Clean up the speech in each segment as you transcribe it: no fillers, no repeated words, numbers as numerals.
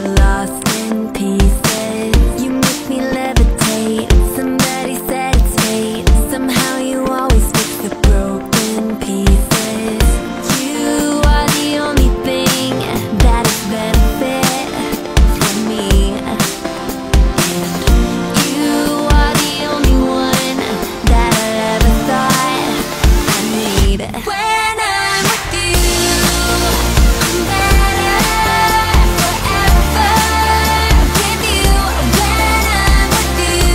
get lost in pieces. You make me levitate. Somebody said it's fate. Somehow you always fix the broken pieces. You are the only thing that is benefit for me. And you are the only one that I ever thought I need. When I'm with you, I'm better forever with you. When I'm with you.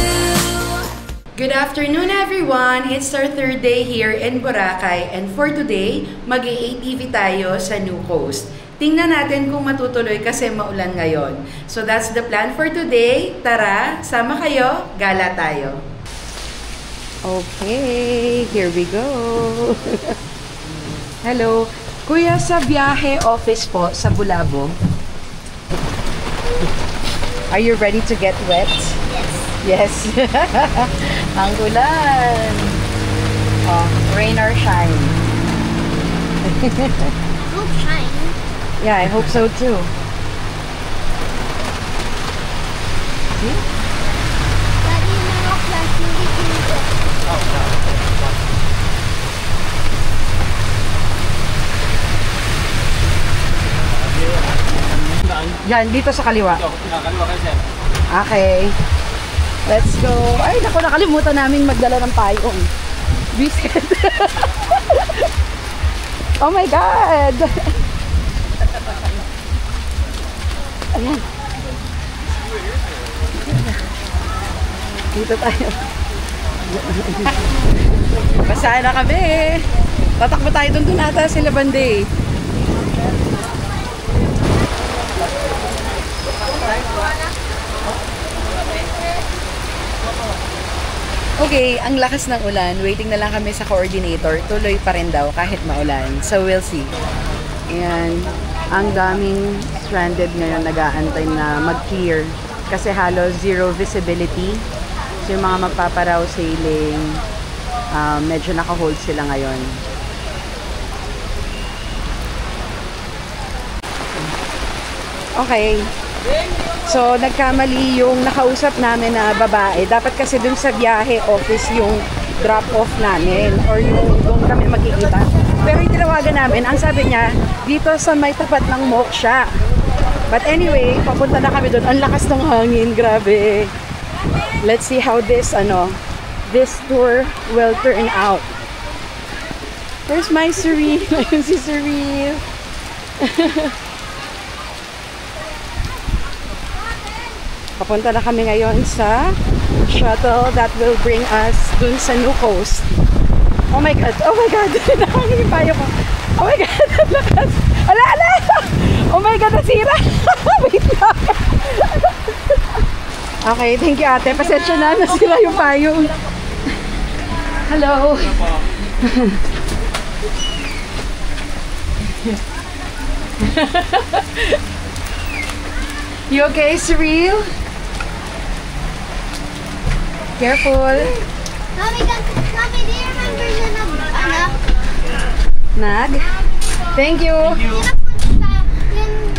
Good afternoon everyone! It's our third day here in Boracay and for today, mag-ATV tayo sa New Coast. Tingnan natin kung matutuloy kasi maulan ngayon. So that's the plan for today. Tara, sama kayo, gala tayo. Okay, here we go. Hello. Kuya, sa biyahe office po sa Bulabo. Are you ready to get wet? Yes. Ang ulan. Oh, rain or shine. Hope shine. Yeah, I hope so too. See? Daddy, mga class, hindi pinito. Yan, dito sa kaliwa. Kaliwa kayo, sir. Okay. Let's go. Ay, naku, nakalimutan namin magdala ng payong. Biscuit. Oh my God! Ayan. Dito tayo. Basahin na kami. Tatakbo tayo doon ata sila Banday. Okay, ang lakas ng ulan. Waiting na lang kami sa coordinator. Tuloy pa rin daw kahit maulan. So we'll see. Ayan. Ang daming stranded ngayon nag-aantay na mag-clear. Kasi halos zero visibility. So yung mga magpaparaw sailing, medyo naka-hold sila ngayon. Okay. So, nagkamali yung nakausap namin na babae. Dapat kasi dun sa biyahe office yung drop-off namin or yung doon kami magkikita. Pero yung tinawagan namin, ang sabi niya, dito sa may tapat ng Moksha. But anyway, papunta na kami doon. Ang lakas ng hangin, grabe. Let's see how this tour will turn out. There's my Surreal. Ayun si Surreal. Papunta na kami ngayon sa shuttle that will bring us dun sa New Coast. Oh my God! Oh my God! Nakangin yung payo ko. Oh my God! Ang lakas! Ala! Ala! Oh my God! Nasira! Wait lang! Okay, thank you ate. Pasensya na. Nasira yung payo. Hello! You okay, Surreal? Careful. Mommy, do you remember the Nag? Thank you.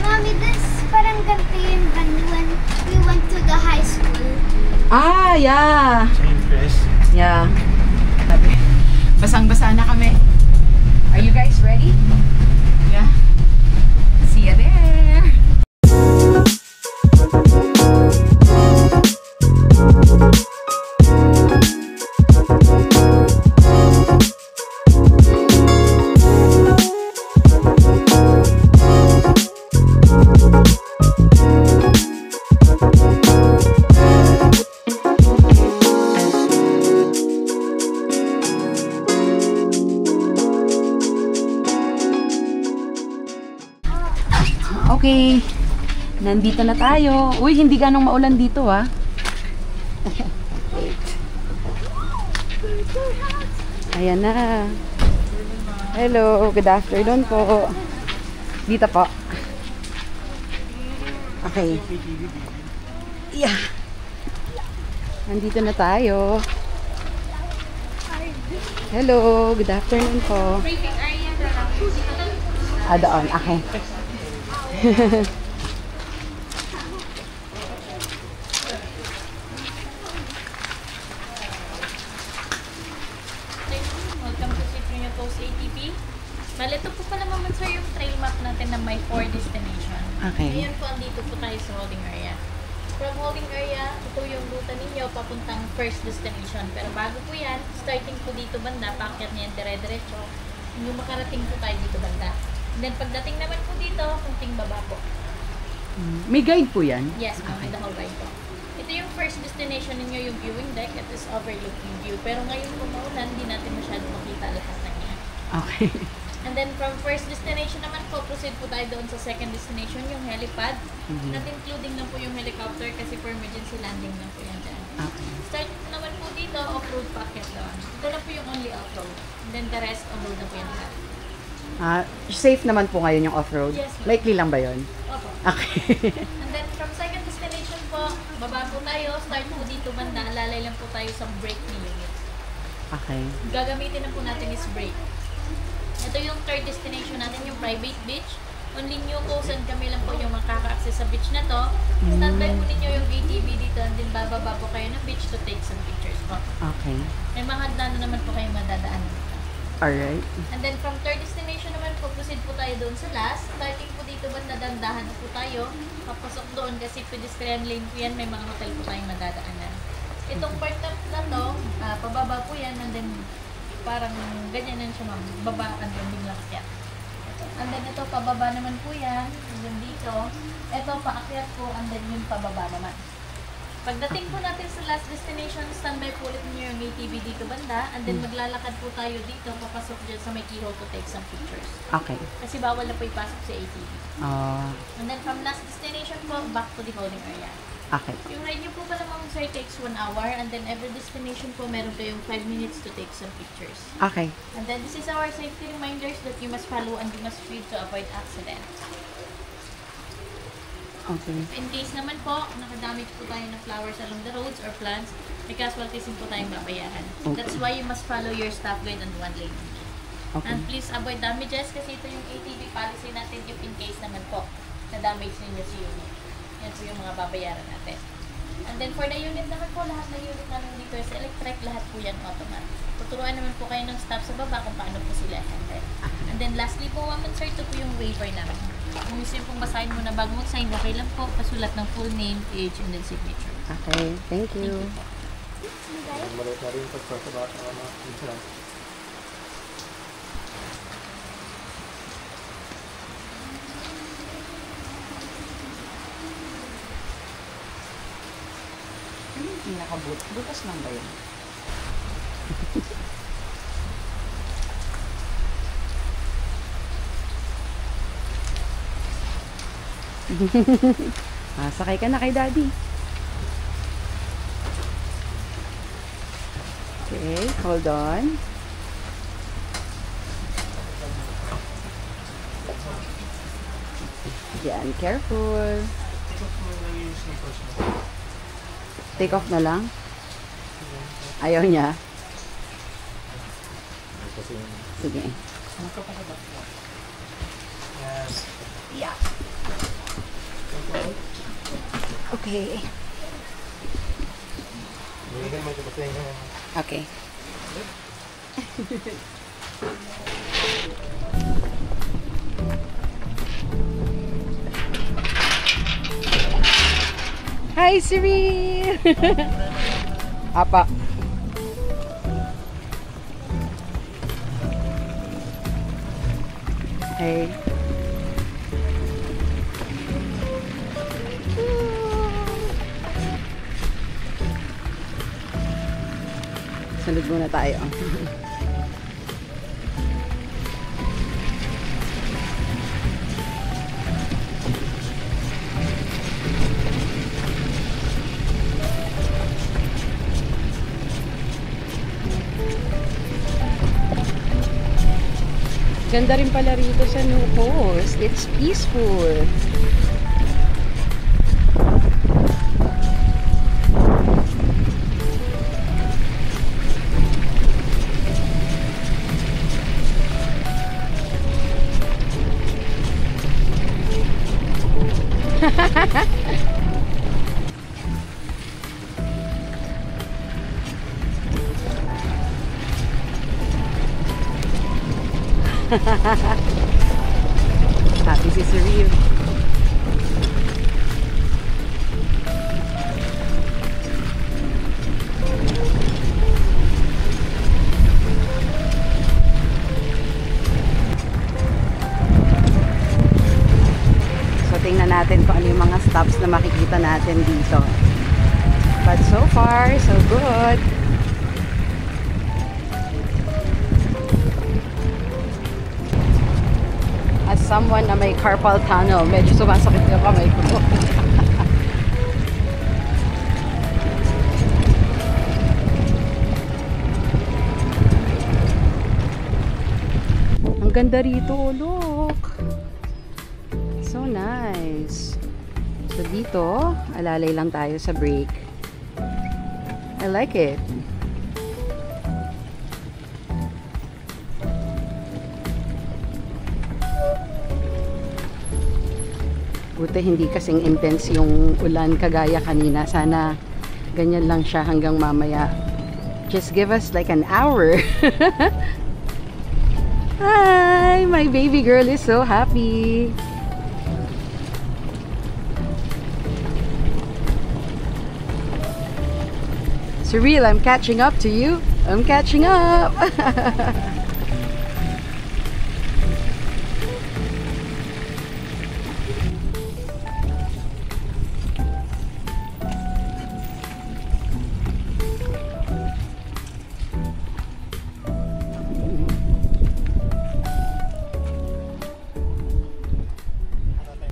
Mommy, this parang ganito yung when we went to the high school. Ah, yeah. Same dress. Yeah. Basang-basa na kami. Are you guys ready? Yeah. See you there. Okay, nandito na tayo. Uy, hindi ganong maulan dito ah. Wait. Ayan na. Hello, good afternoon po. Dito po. Okay. Yeah. Nandito na tayo. Hello, good afternoon po. Ah, doon. Okay. dito po tayo sa holding area. From holding area, ito yung ruta ninyo papuntang first destination. Pero bago po yan, starting po dito banda, paakyat niyan dire-diretso, yung makarating po tayo dito banda. And then pagdating naman po dito, kunting baba po. May guide po yan? Yes, ma'am, with the whole ride po. Ito yung first destination ninyo, yung viewing deck. It is overlooking view. Pero ngayon po maulan, hindi natin masyadong makita lahat ng yan. Okay. And then from first destination naman po, proceed po tayo doon sa second destination, yung helipad. Not including na po yung helicopter kasi for emergency landing na po yan dyan. Okay. Start naman po dito, off-road packet doon. Ito na po yung only off-road. And then the rest, on-road na po yan lahat. Safe naman po ngayon yung off-road? Yes, ma'am. Likely lang ba yun? Opo. Okay. And then from second destination po, baba po tayo, start po dito banda, alalay lang po tayo sa brake ni unit. Okay. Gagamitin na po natin is brake. Ito yung third destination natin, yung private beach. Only new coast and kami lang po yung makaka-access sa beach na to. Standby po ninyo yung ATV dito and then bababa po kayo ng beach to take some pictures po. Okay. May mga hagdan naman po kayong madadaan dito. Alright. And then from third destination naman po, proceed po tayo doon sa last. Starting po dito ba nadandahan na po tayo. Papasok doon kasi pedestrian lane po yan, may mga hotel po tayong madadaanan. Itong part na to, pababa po yan and then parang ganyan na siya ma'am. Baba and then biglang akyat. And then ito, pababa naman po yan. And then dito, ito paakyat po and then yung pababa naman. Pagdating po natin sa last destination, standby po ulit niyo yung ATV dito banda. And then maglalakad po tayo dito, papasok dyan sa may keyhole to take some pictures. Okay. Kasi bawal na po ipasok sa ATV. Ah, And then from last destination po, back to the holding area. okay. Yung ride nyo po pala mga sir takes 1 hour and then every destination po meron kayong 5 minutes to take some pictures. Okay. And then this is our safety reminders that you must follow and you must read to avoid accident. Okay. In case naman po, nakadamage po tayo ng flowers along the roads or plants, may casualties din po tayong babayaran. Okay. That's why you must follow your stop guide and one lane. Okay. And please avoid damages kasi ito yung ATV policy natin if in case naman po na damage ninyo si unit. Yan po yung mga babayaran natin. And then for the unit naman po, lahat ng unit namin dito is electric, lahat po yan automatic. Tuturuan naman po kayo ng staff sa baba kung paano po sila handle. And then lastly po, ma'am and sir, ito po yung waiver namin. Kung gusto yung pong basahin mo na bago mag-sign, okay lang po, pasulat ng full name, age, and then signature. Okay. Thank you. Maliit na rin pagsasabat ng mga insurance. Ano yung pinakabut? Butas lang ba yun? Sakay ka na kay daddy. Okay, hold on. Yan, careful. Take off na lang. Ayaw niya. Sige. Yeah. Okay. Okay. Hi, Cyril! Apa. Hey. Sunod muna tayo. Ganda rin pala rito sa New Coast. It's peaceful. Happy si Cyril. na makikita natin dito. But so far, so good. As someone na may carpal tunnel, medyo sumasakit yung kamay ko. Ang ganda rito, look. So nice. So dito, alalay lang tayo sa break. I like it. Buti hindi kasing intense yung ulan kagaya kanina. Sana ganyan lang siya hanggang mamaya. Just give us like an hour. Hi! My baby girl is so happy. Surreal, I'm catching up to you. I'm catching up.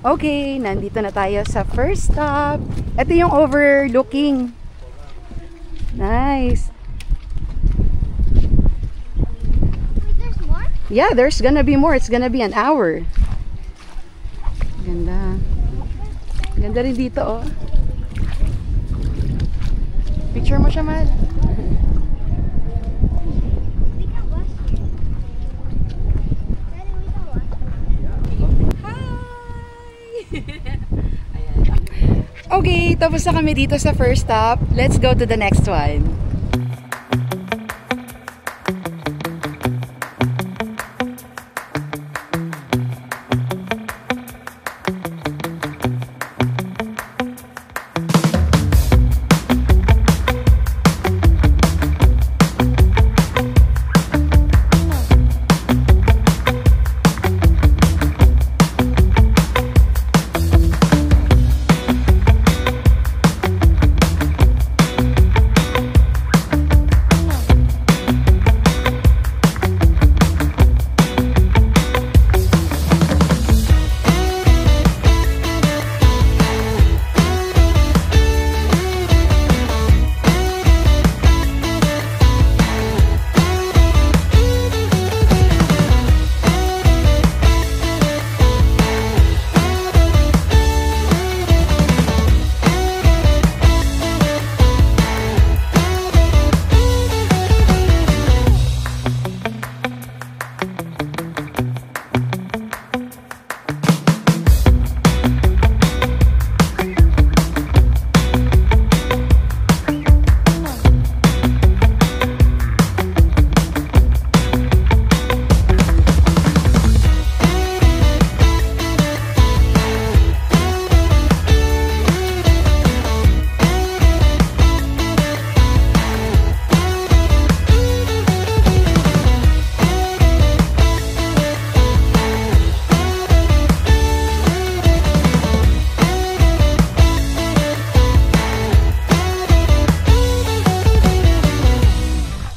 Okay, nandito na tayo sa first stop. Ito yung overlooking. Nice. Wait, there's more? Yeah, there's gonna be more. It's gonna be an hour. Ganda. Ganda rin dito, oh. Picture mo siya, man. We can wash it. Daddy, we can wash it. Okay, tapos na kami dito sa first stop. Let's go to the next one.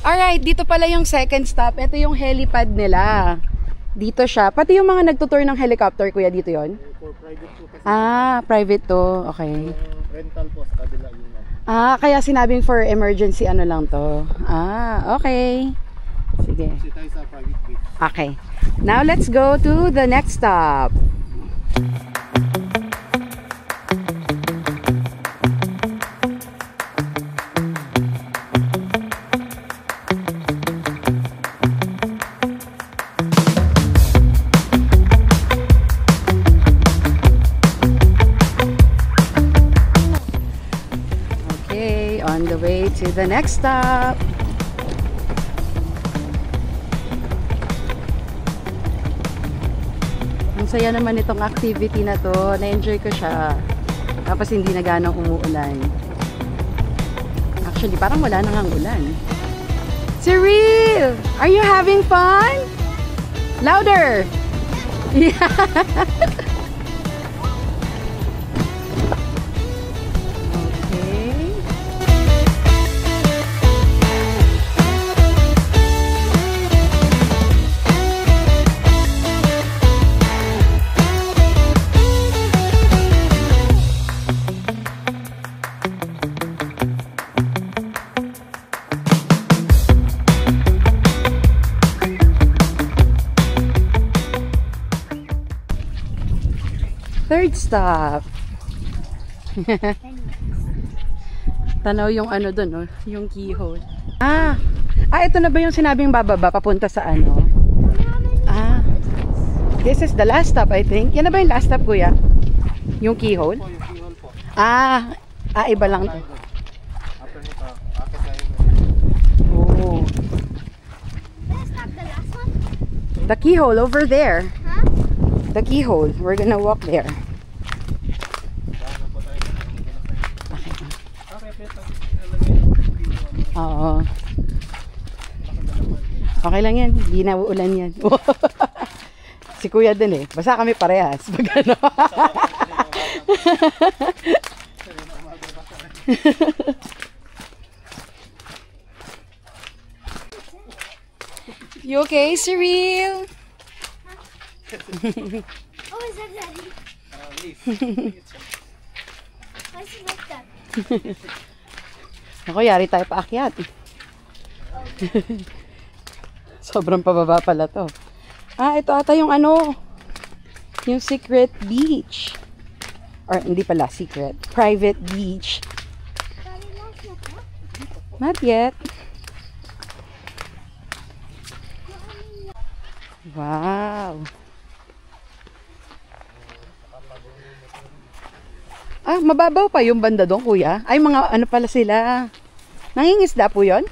Alright, dito pala yung second stop. Ito yung helipad nila. Dito siya. Pati yung mga nagtutour ng helicopter, kuya, dito yon. For private po kasi. Private to. Okay. Rental po sa kabila yun. Kaya sinabing for emergency ano lang to. Okay. Sige. Kasi tayo sa private beach. Okay. Now let's go to the next stop. Okay, on the way to the next stop. Ang saya naman itong activity na to. Na-enjoy ko siya. Tapos hindi na ganong umuulan. Actually, parang wala na ngang ulan. Cyril! Are you having fun? Louder! Yeah. Third stop. Tanaw yung ano dun, oh, yung keyhole. Ito na ba yung sinabing bababa papunta sa ano? This is the last stop, I think. Yan na ba yung last stop, kuya? Yung keyhole? Po, yung keyhole po. Iba lang to. After nito, akit tayo. Oh. That's not the last one. The keyhole over there. Huh? The keyhole. We're gonna walk there. Daan po tayo. Okay, pwede. Oo. Okay lang yan. Hindi na uulan yan. Si kuya din eh. Basta kami parehas. Pag ano. You okay, Cyril? Oh, is that Daddy? Why is it like that? Ako, yari tayo paakyat. Sobrang pababa pala to. Ito ata yung ano, yung secret beach. Or hindi pala secret, private beach. Daddy loves it, huh? Not yet. Wow. Mababaw pa yung banda doon, kuya. Ay, mga ano pala sila. Nangingisda po yun?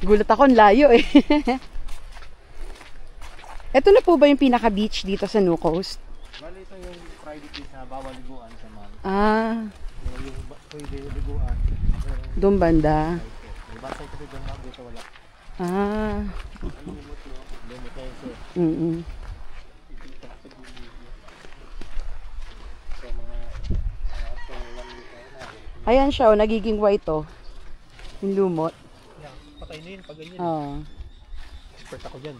Gulat ako, layo eh. Ito na po ba yung pinaka-beach dito sa New Coast? Bali ito yung private beach na bawal liguan sa mga. Yung pwede liguan. Doon banda. Iba sa ito doon lang, dito wala. Limit tayo sir. So mga after 1 week na. Ayan siya, nagiging white oh. Yung lumot. Yeah, patay na yun pag ganyan. Expert ako dyan.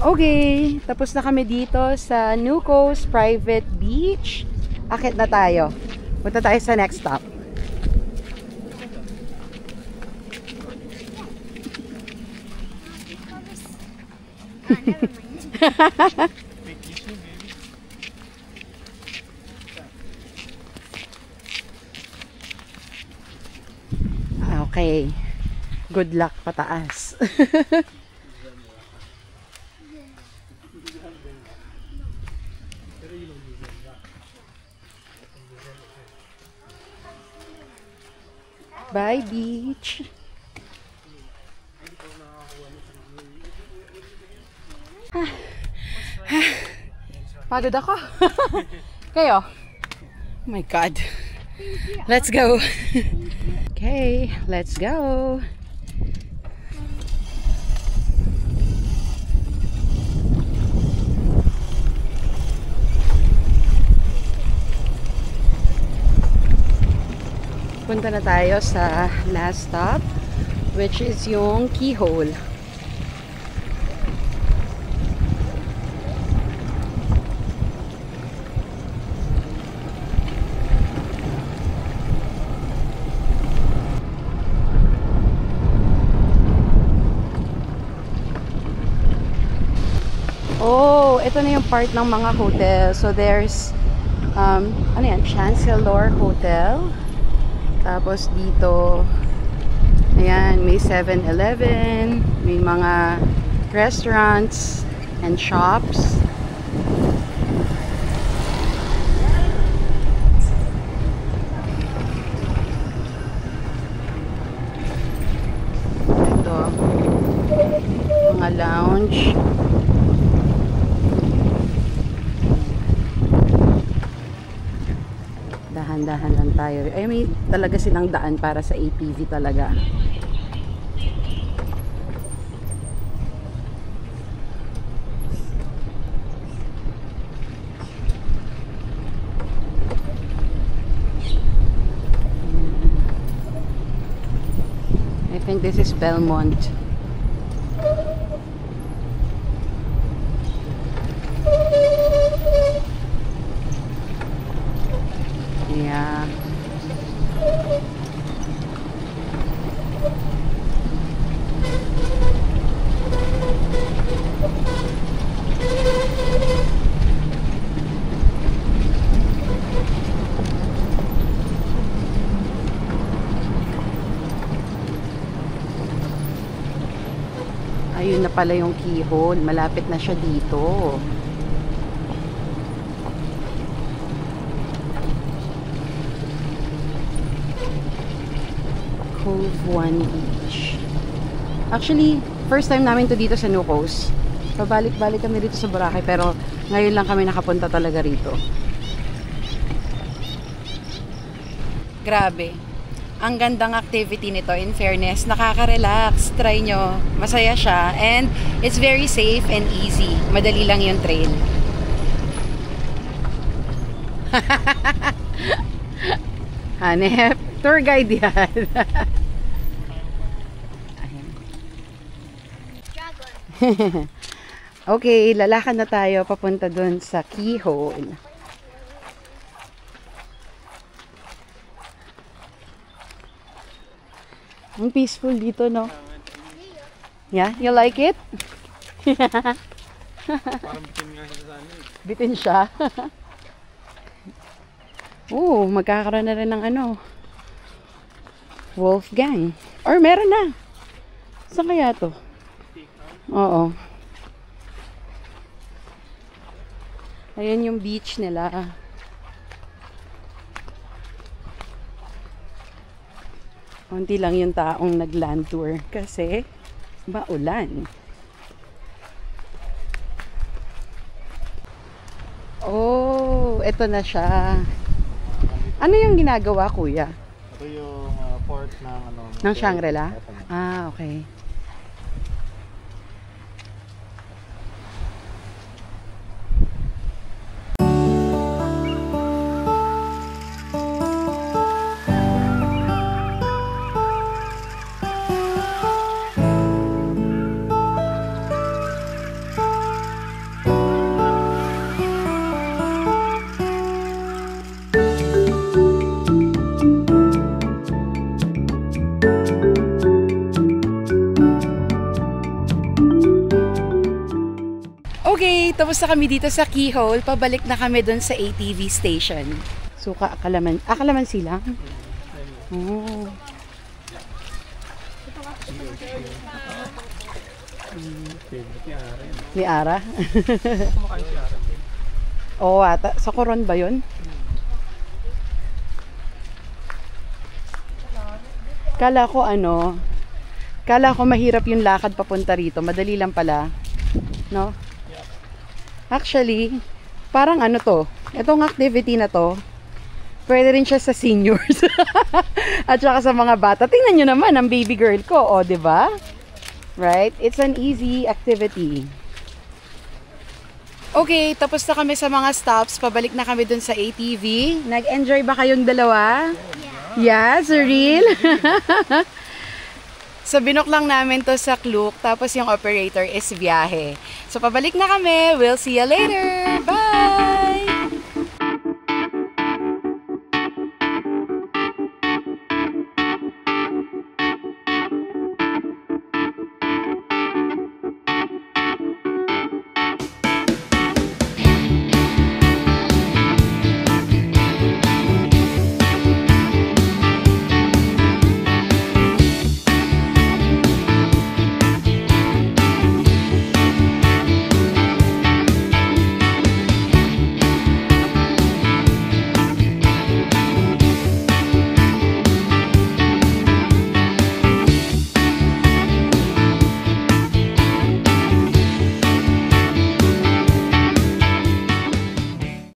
Okay, tapos na kami dito sa New Coast Private Beach. Akit na tayo. Punta tayo sa next stop. Never mind. Okay. Good luck pataas. Bye, beach. Pagod ako. Kayo? Oh my God. Let's go. Okay, let's go. Punta na tayo sa last stop, which is yung keyhole. Oh, ito na yung part ng mga hotel. So there's ano yan, Chancellor Hotel. Tapos dito, ayan, may 7-Eleven, may mga restaurants and shops. Ito, mga lounge. Dahan-dahan lang tayo. Ay, may talaga silang daan para sa ATV talaga. think this is Belmont. Yeah. Ayun na pala yung keyhole. Malapit na siya dito. Cove 1 Beach. Actually, first time namin to dito sa Nucos. Pabalik-balik kami dito sa Boracay, pero ngayon lang kami nakapunta talaga rito. Grabe. Ang gandang activity nito, in fairness. Nakaka-relax. Try nyo. Masaya siya. And it's very safe and easy. Madali lang yung trail. Hanep. Tour guide yan. Okay, lalakad na tayo papunta dun sa keyhole. Ang peaceful dito, no? Yeah, you like it? Parang bitin nga siya sa ano. Bitin siya. Oh, magkakaroon na rin ng ano, Wolfgang. Or meron na. Saan kaya to? Oo. Ayan yung beach nila. Unti lang yung taong nag-land tour kasi maulan. Oh, eto na siya. Ano yung ginagawa, kuya? Ito yung port ng ano. Ng Shangri-La? Ah, okay. Okay, tapos na kami dito sa keyhole. Pabalik na kami dun sa ATV station. Suka, akalamansi lang? Oh. Ni Ara? Kumakain si Ara. Oo, ata. Sa Coron ba yun? Kala ko mahirap yung lakad papunta rito. Madali lang pala. No? Actually, parang ano to, itong activity na to, pwede rin siya sa seniors. At saka sa mga bata. Tingnan nyo naman ang baby girl ko, o, diba? Right? It's an easy activity. Okay, tapos na kami sa mga stops. Pabalik na kami dun sa ATV. Nag-enjoy ba kayong dalawa? Yeah, surreal. So, binok lang namin to sa Klook. Tapos yung operator is biyahe. So, pabalik na kami. We'll see you later. Bye!